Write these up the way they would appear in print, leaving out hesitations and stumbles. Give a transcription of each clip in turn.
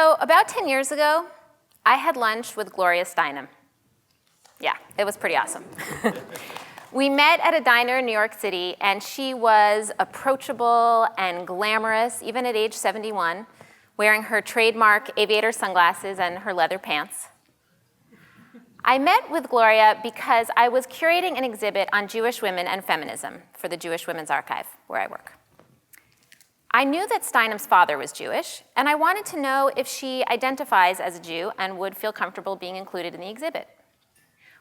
So about 10 years ago, I had lunch with Gloria Steinem. Yeah, it was pretty awesome. We met at a diner in New York City, and she was approachable and glamorous, even at age 71, wearing her trademark aviator sunglasses and her leather pants. I met with Gloria because I was curating an exhibit on Jewish women and feminism for the Jewish Women's Archive, where I work. I knew that Steinem's father was Jewish, and I wanted to know if she identifies as a Jew and would feel comfortable being included in the exhibit.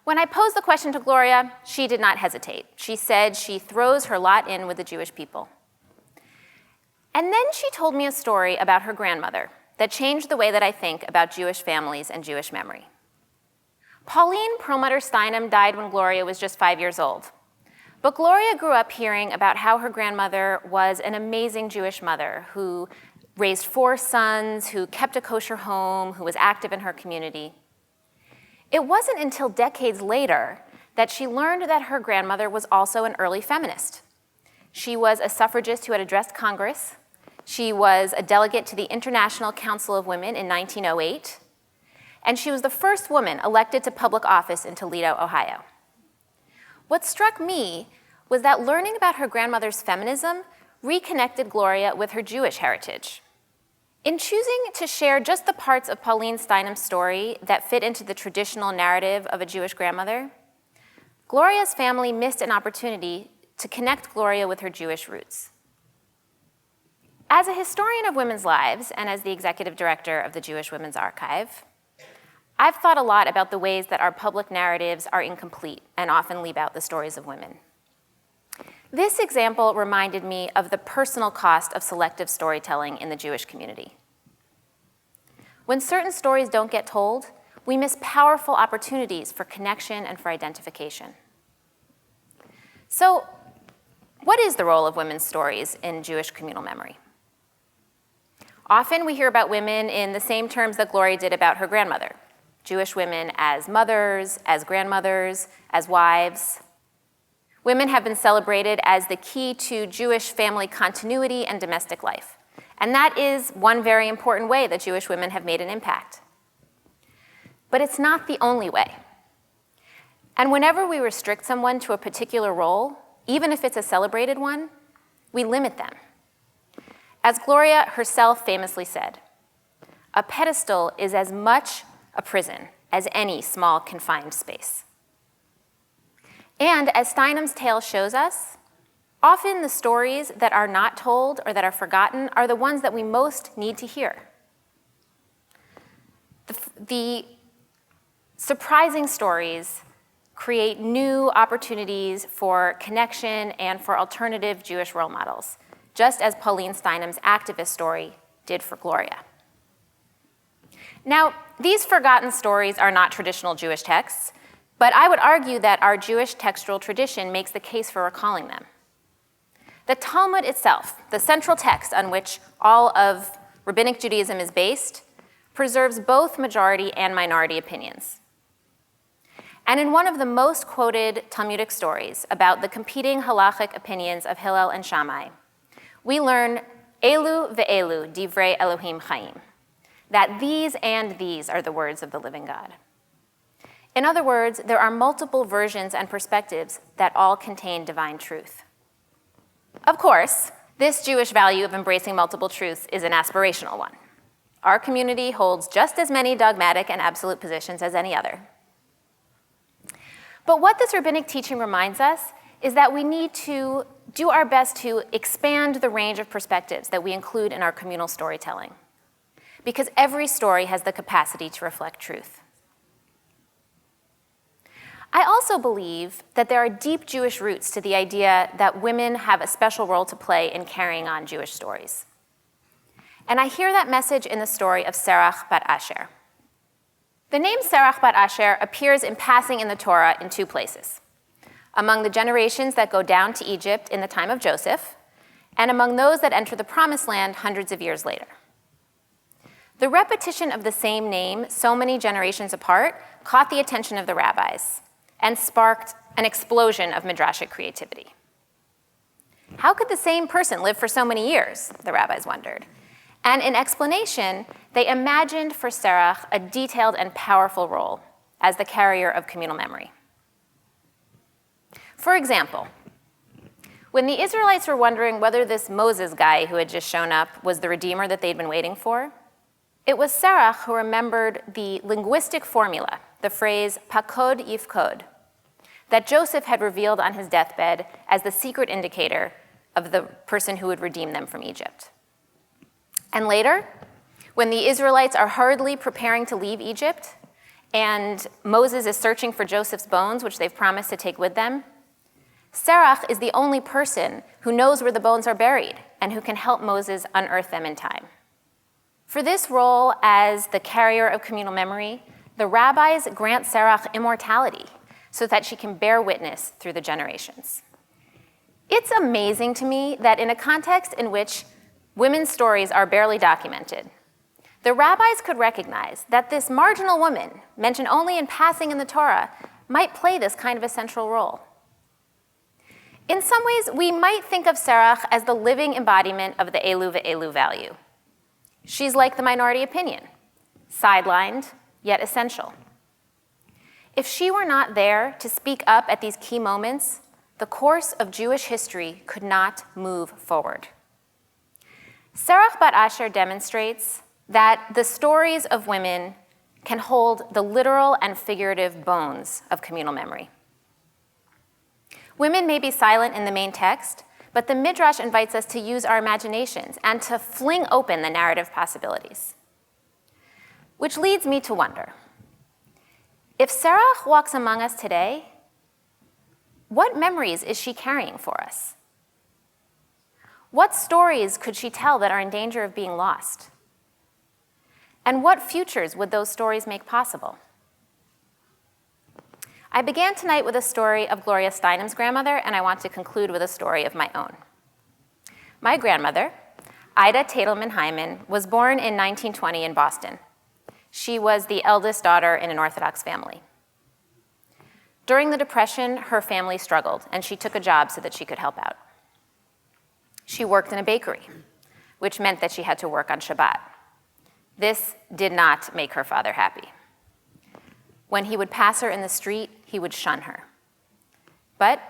When I posed the question to Gloria, she did not hesitate. She said she throws her lot in with the Jewish people. And then she told me a story about her grandmother that changed the way that I think about Jewish families and Jewish memory. Pauline Perlmutter Steinem died when Gloria was just 5 years old. But Gloria grew up hearing about how her grandmother was an amazing Jewish mother who raised 4 sons, who kept a kosher home, who was active in her community. It wasn't until decades later that she learned that her grandmother was also an early feminist. She was a suffragist who had addressed Congress. She was a delegate to the International Council of Women in 1908. And she was the first woman elected to public office in Toledo, Ohio. What struck me was that learning about her grandmother's feminism reconnected Gloria with her Jewish heritage. In choosing to share just the parts of Pauline Steinem's story that fit into the traditional narrative of a Jewish grandmother, Gloria's family missed an opportunity to connect Gloria with her Jewish roots. As a historian of women's lives and as the executive director of the Jewish Women's Archive, I've thought a lot about the ways that our public narratives are incomplete and often leave out the stories of women. This example reminded me of the personal cost of selective storytelling in the Jewish community. When certain stories don't get told, we miss powerful opportunities for connection and for identification. So, what is the role of women's stories in Jewish communal memory? Often we hear about women in the same terms that Gloria did about her grandmother. Jewish women as mothers, as grandmothers, as wives. Women have been celebrated as the key to Jewish family continuity and domestic life. And that is one very important way that Jewish women have made an impact. But it's not the only way. And whenever we restrict someone to a particular role, even if it's a celebrated one, we limit them. As Gloria herself famously said, a pedestal is as much a prison as any small confined space. And as Steinem's tale shows us, often the stories that are not told or that are forgotten are the ones that we most need to hear. The surprising stories create new opportunities for connection and for alternative Jewish role models, just as Pauline Steinem's activist story did for Gloria. Now, these forgotten stories are not traditional Jewish texts, but I would argue that our Jewish textual tradition makes the case for recalling them. The Talmud itself, the central text on which all of Rabbinic Judaism is based, preserves both majority and minority opinions. And in one of the most quoted Talmudic stories about the competing halachic opinions of Hillel and Shammai, we learn Elu ve'elu divrei Elohim chaim, that these and these are the words of the living God. In other words, there are multiple versions and perspectives that all contain divine truth. Of course, this Jewish value of embracing multiple truths is an aspirational one. Our community holds just as many dogmatic and absolute positions as any other. But what this rabbinic teaching reminds us is that we need to do our best to expand the range of perspectives that we include in our communal storytelling, because every story has the capacity to reflect truth. I also believe that there are deep Jewish roots to the idea that women have a special role to play in carrying on Jewish stories. And I hear that message in the story of Serach bat Asher. The name Serach bat Asher appears in passing in the Torah in 2 places: among the generations that go down to Egypt in the time of Joseph, and among those that enter the Promised Land hundreds of years later. The repetition of the same name so many generations apart caught the attention of the rabbis and sparked an explosion of midrashic creativity. How could the same person live for so many years, the rabbis wondered? And in explanation, they imagined for Serach a detailed and powerful role as the carrier of communal memory. For example, when the Israelites were wondering whether this Moses guy who had just shown up was the Redeemer that they'd been waiting for, it was Serach who remembered the linguistic formula, the phrase pakod yifkod, that Joseph had revealed on his deathbed as the secret indicator of the person who would redeem them from Egypt. And later, when the Israelites are hurriedly preparing to leave Egypt, and Moses is searching for Joseph's bones, which they've promised to take with them, Serach is the only person who knows where the bones are buried and who can help Moses unearth them in time. For this role as the carrier of communal memory, the rabbis grant Serach immortality so that she can bear witness through the generations. It's amazing to me that in a context in which women's stories are barely documented, the rabbis could recognize that this marginal woman, mentioned only in passing in the Torah, might play this kind of a central role. In some ways, we might think of Serach as the living embodiment of the Elu ve'elu value. She's like the minority opinion, sidelined, yet essential. If she were not there to speak up at these key moments, the course of Jewish history could not move forward. Serach bat Asher demonstrates that the stories of women can hold the literal and figurative bones of communal memory. Women may be silent in the main text, but the Midrash invites us to use our imaginations and to fling open the narrative possibilities. Which leads me to wonder, if Serach walks among us today, what memories is she carrying for us? What stories could she tell that are in danger of being lost? And what futures would those stories make possible? I began tonight with a story of Gloria Steinem's grandmother, and I want to conclude with a story of my own. My grandmother, Ida Tadelman Hyman, was born in 1920 in Boston. She was the eldest daughter in an Orthodox family. During the Depression, her family struggled, and she took a job so that she could help out. She worked in a bakery, which meant that she had to work on Shabbat. This did not make her father happy. When he would pass her in the street, he would shun her. But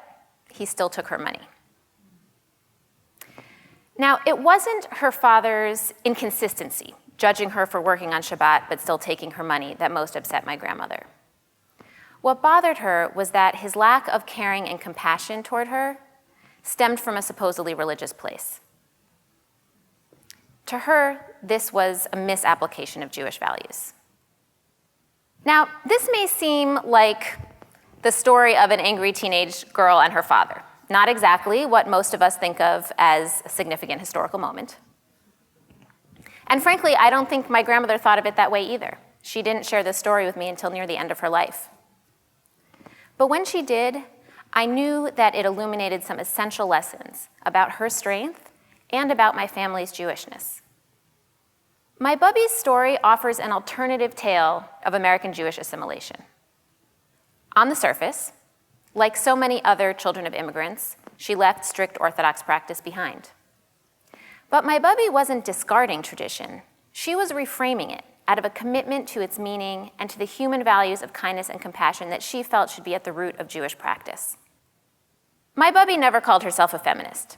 he still took her money. Now, it wasn't her father's inconsistency, judging her for working on Shabbat but still taking her money, that most upset my grandmother. What bothered her was that his lack of caring and compassion toward her stemmed from a supposedly religious place. To her, this was a misapplication of Jewish values. Now, this may seem like the story of an angry teenage girl and her father, not exactly what most of us think of as a significant historical moment. And frankly, I don't think my grandmother thought of it that way either. She didn't share this story with me until near the end of her life. But when she did, I knew that it illuminated some essential lessons about her strength and about my family's Jewishness. My Bubby's story offers an alternative tale of American Jewish assimilation. On the surface, like so many other children of immigrants, she left strict Orthodox practice behind. But my Bubby wasn't discarding tradition. She was reframing it out of a commitment to its meaning and to the human values of kindness and compassion that she felt should be at the root of Jewish practice. My Bubby never called herself a feminist,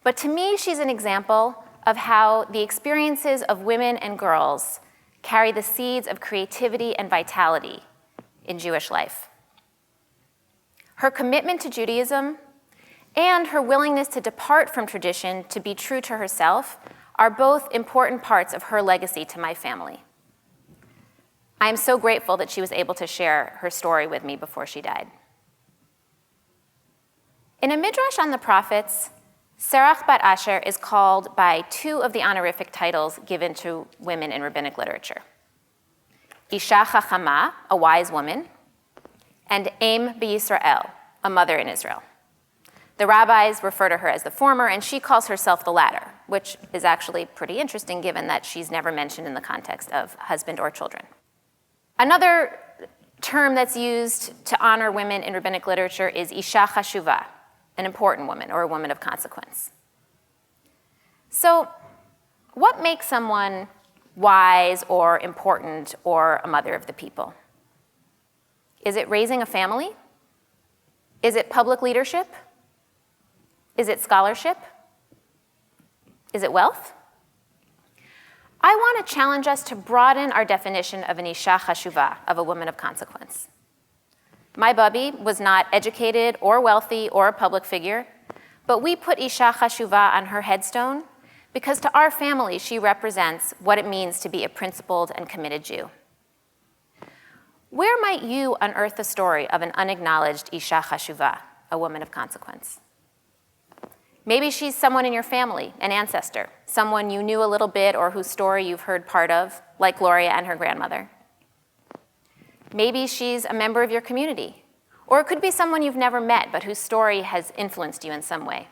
but to me, she's an example of how the experiences of women and girls carry the seeds of creativity and vitality in Jewish life. Her commitment to Judaism and her willingness to depart from tradition to be true to herself are both important parts of her legacy to my family. I am so grateful that she was able to share her story with me before she died. In a midrash on the prophets, Serach bat Asher is called by two of the honorific titles given to women in rabbinic literature: Isha Chachama, a wise woman, and Em b'Yisrael, a mother in Israel. The rabbis refer to her as the former, and she calls herself the latter, which is actually pretty interesting given that she's never mentioned in the context of husband or children. Another term that's used to honor women in rabbinic literature is Isha Chashuvah, an important woman or a woman of consequence. So What makes someone wise or important or a mother of the people? Is it raising a family? Is it public leadership? Is it scholarship? Is it wealth? I want to challenge us to broaden our definition of an isha chashuva, of a woman of consequence. My bubby was not educated or wealthy or a public figure, but we put isha chashuva on her headstone because to our family she represents what it means to be a principled and committed Jew. Where might you unearth the story of an unacknowledged isha chashuva, a woman of consequence? Maybe she's someone in your family, an ancestor, someone you knew a little bit or whose story you've heard part of, like Gloria and her grandmother. Maybe she's a member of your community, or it could be someone you've never met but whose story has influenced you in some way.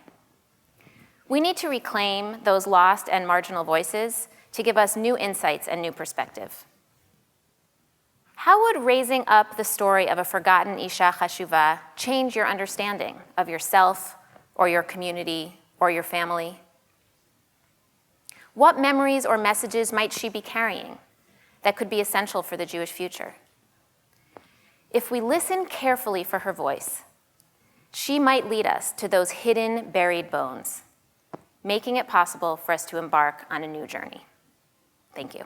We need to reclaim those lost and marginal voices to give us new insights and new perspective. How would raising up the story of a forgotten isha chashuva change your understanding of yourself, or your community, or your family? What memories or messages might she be carrying that could be essential for the Jewish future? If we listen carefully for her voice, she might lead us to those hidden, buried bones, making it possible for us to embark on a new journey. Thank you.